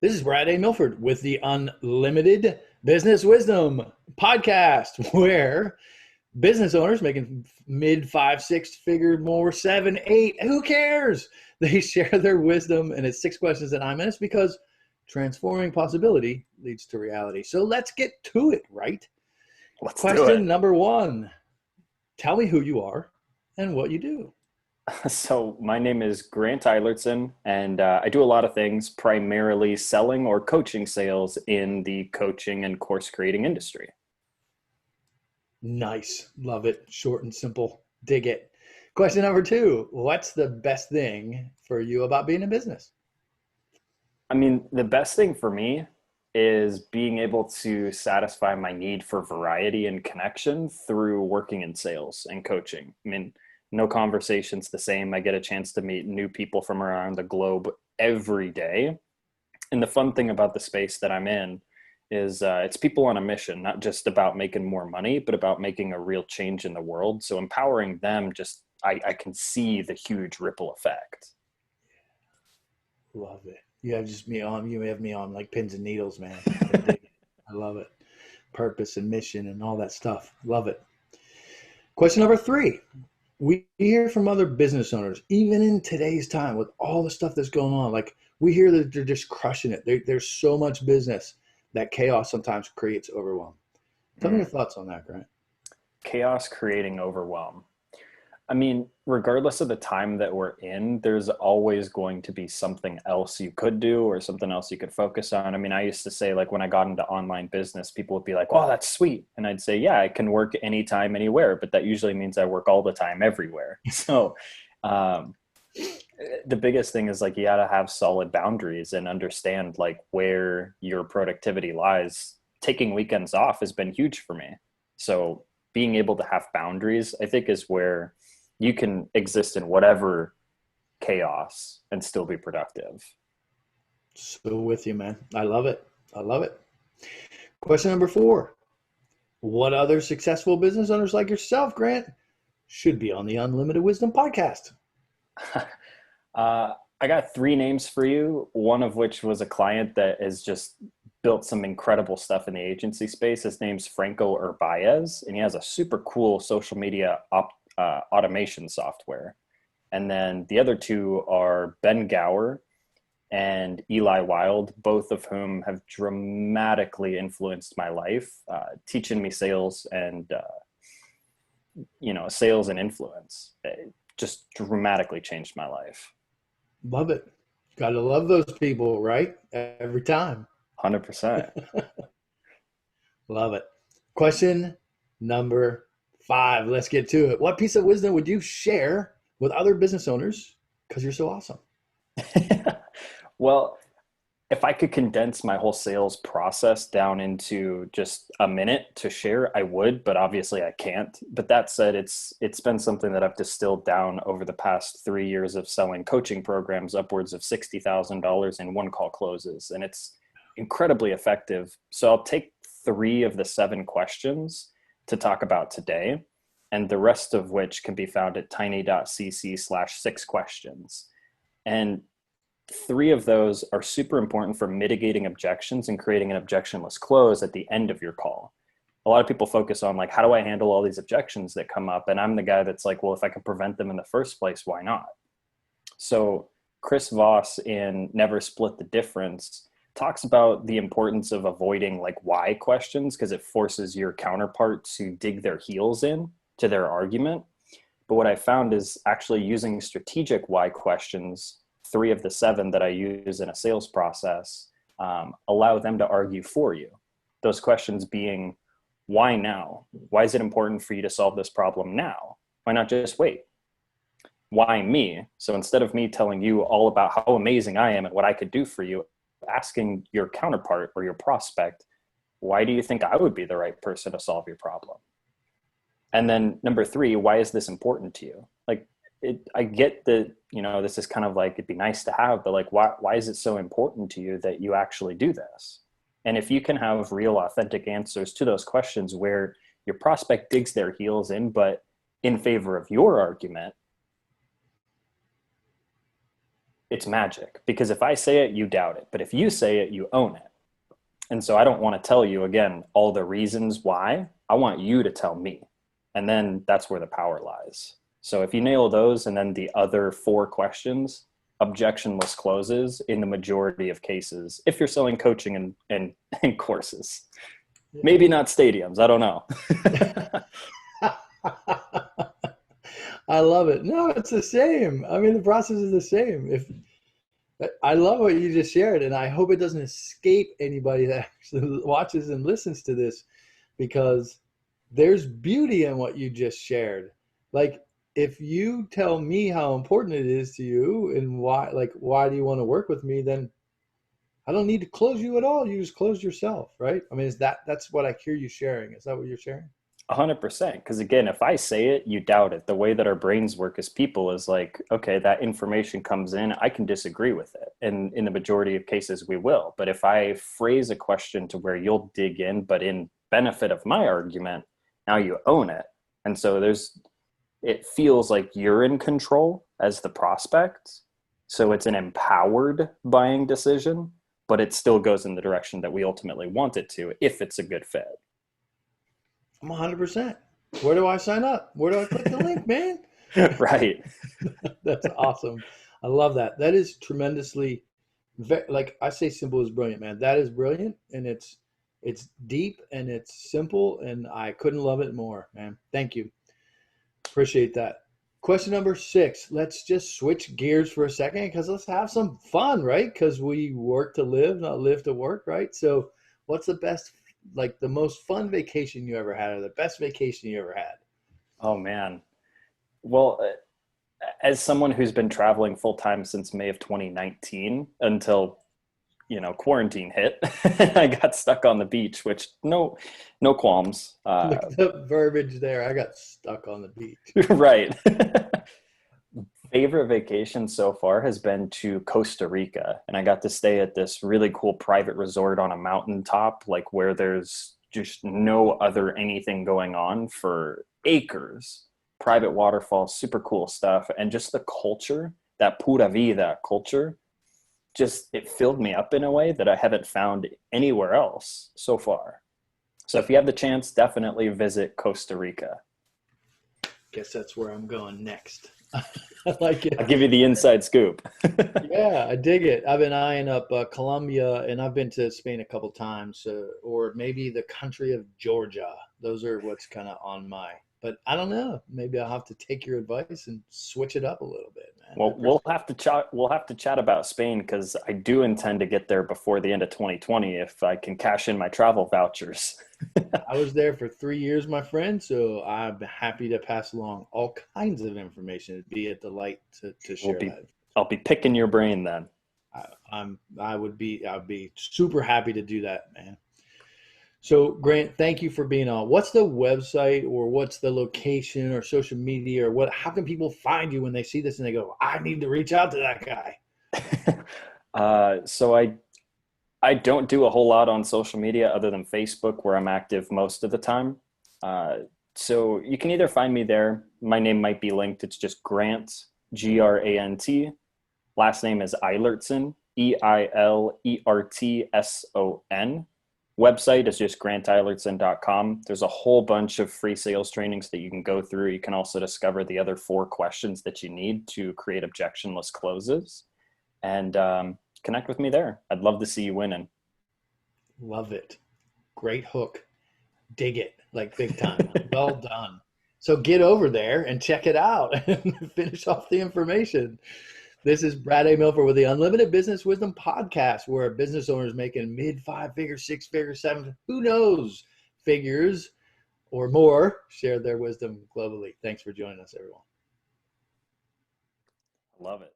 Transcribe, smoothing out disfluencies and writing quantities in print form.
This is Brad A. Milford with the Unlimited Business Wisdom podcast, where business owners making mid 5, 6 figure, more 7, 8, who cares? They share their wisdom, and it's 6 questions in 9 minutes because transforming possibility leads to reality. So let's get to it, right? Let's do Question it. number 1. Tell me who you are and what you do. So my name is Grant Eilertson, and I do a lot of things, primarily selling or coaching sales in the coaching and course creating industry. Nice. Love it. Short and simple. Dig it. Question number 2. What's the best thing for you about being in business? I mean, the best thing for me is being able to satisfy my need for variety and connection through working in sales and coaching. I mean, no conversation's the same. I get a chance to meet new people from around the globe every day. And the fun thing about the space that I'm in is it's people on a mission, not just about making more money, but about making a real change in the world. So empowering them, I can see the huge ripple effect. Love it. You have me on like pins and needles, man. I dig it. I love it. Purpose and mission and all that stuff. Love it. Question number 3. We hear from other business owners, even in today's time with all the stuff that's going on, like we hear that they're just crushing it. There's so much business that chaos sometimes creates overwhelm. Tell me your thoughts on that, Grant. Chaos creating overwhelm. I mean, regardless of the time that we're in, there's always going to be something else you could do or something else you could focus on. I mean, I used to say, like, when I got into online business, people would be like, "Oh, that's sweet." And I'd say, "Yeah, I can work anytime, anywhere." But that usually means I work all the time, everywhere. So um, the biggest thing is, like, you got to have solid boundaries and understand, like, where your productivity lies. Taking weekends off has been huge for me. So being able to have boundaries, I think, is where you can exist in whatever chaos and still be productive. So with you, man. I love it. I love it. Question number 4. What other successful business owners like yourself, Grant, should be on the Unlimited Wisdom podcast? I got 3 names for you, one of which was a client that has just built some incredible stuff in the agency space. His name's Franco Urbaez, and he has a super cool social media automation software. And then the other 2 are Ben Gower and Eli Wild, both of whom have dramatically influenced my life, teaching me sales and, sales and influence. It just dramatically changed my life. Love it. Got to love those people, right? Every time. 100%. Love it. Question number 5. Let's get to it. What piece of wisdom would you share with other business owners because you're so awesome? Well, if I could condense my whole sales process down into just a minute to share, I would, but obviously I can't. But that said, it's been something that I've distilled down over the past 3 years of selling coaching programs, upwards of $60,000 in one call closes. And it's incredibly effective. So I'll take 3 of the 7 questions to talk about today, and the rest of which can be found at tiny.cc/6questions. And 3 of those are super important for mitigating objections and creating an objectionless close at the end of your call. A lot of people focus on, like, how do I handle all these objections that come up? And I'm the guy that's like, well, if I can prevent them in the first place, why not? So Chris Voss in Never Split the Difference talks about the importance of avoiding, like, why questions, because it forces your counterpart to dig their heels in to their argument. But what I found is actually using strategic why questions, 3 of the 7 that I use in a sales process, allow them to argue for you. Those questions being, why now? Why is it important for you to solve this problem now? Why not just wait? Why me? So instead of me telling you all about how amazing I am and what I could do for you, asking your counterpart or your prospect, why do you think I would be the right person to solve your problem? And then number 3, why is this important to you? Like, I get that, this is kind of like, it'd be nice to have, but, like, why is it so important to you that you actually do this? And if you can have real, authentic answers to those questions where your prospect digs their heels in, but in favor of your argument, it's magic, because if I say it, you doubt it. But if you say it, you own it. And so I don't want to tell you, again, all the reasons why. I want you to tell me. And then that's where the power lies. So if you nail those, and then the other 4 questions, objectionless closes in the majority of cases, if you're selling coaching and courses. Maybe not stadiums. I don't know. I love it. No, it's the same. I mean, the process is the same. I love what you just shared, and I hope it doesn't escape anybody that actually watches and listens to this, because there's beauty in what you just shared. Like, if you tell me how important it is to you and why do you want to work with me, then I don't need to close you at all. You just close yourself, right? I mean, that's what I hear you sharing. Is that what you're sharing? 100%. Because again, if I say it, you doubt it. The way that our brains work as people is like, okay, that information comes in, I can disagree with it. And in the majority of cases, we will. But if I phrase a question to where you'll dig in, but in benefit of my argument, now you own it. And so it feels like you're in control as the prospect. So it's an empowered buying decision, but it still goes in the direction that we ultimately want it to, if it's a good fit. I'm 100%. Where do I sign up? Where do I click the link, man? Right. That's awesome. I love that. That is tremendously, like I say, simple is brilliant, man. That is brilliant, and it's deep and it's simple, and I couldn't love it more, man. Thank you. Appreciate that. Question number 6. Let's just switch gears for a second, because let's have some fun, right? Because we work to live, not live to work, right? So what's the best, like the most fun vacation you ever had, or the best vacation you ever had? Oh, man. Well, as someone who's been traveling full time since May of 2019 until, quarantine hit, I got stuck on the beach, which no qualms. Look at the verbiage there. I got stuck on the beach. Right. Favorite vacation so far has been to Costa Rica, and I got to stay at this really cool private resort on a mountaintop, like where there's just no other anything going on, for acres. Private waterfall, super cool stuff. And just the culture, that pura vida culture, just it filled me up in a way that I haven't found anywhere else so far. So if you have the chance, definitely visit Costa Rica. Guess that's where I'm going next. I like it. I'll give you the inside scoop. Yeah, I dig it. I've been eyeing up Colombia, and I've been to Spain a couple times, or maybe the country of Georgia. Those are what's kind of on my. But I don't know. Maybe I'll have to take your advice and switch it up a little bit, man. Well, we'll have to chat. We'll have to chat about Spain, because I do intend to get there before the end of 2020 if I can cash in my travel vouchers. I was there for 3 years, my friend, so I'm happy to pass along all kinds of information. It'd be a delight to share that. I'll be picking your brain then. I'd be super happy to do that, man. So Grant, thank you for being on. What's the website, or what's the location, or social media, or what? How can people find you when they see this and they go, I need to reach out to that guy? So I don't do a whole lot on social media other than Facebook, where I'm active most of the time. So you can either find me there. My name might be linked. It's just Grant, Grant. Last name is Eilertson, Eilertson. Website is just granteilertson.com. There's a whole bunch of free sales trainings that you can go through. You can also discover the other 4 questions that you need to create objectionless closes, and connect with me there. I'd love to see you winning. Love it. Great hook. Dig it, like big time. Well done. So get over there and check it out and finish off the information. This is Brad A. Milford with the Unlimited Business Wisdom Podcast, where business owners making mid-5-figure, 6-figure, 7, who knows, figures or more share their wisdom globally. Thanks for joining us, everyone. Love it.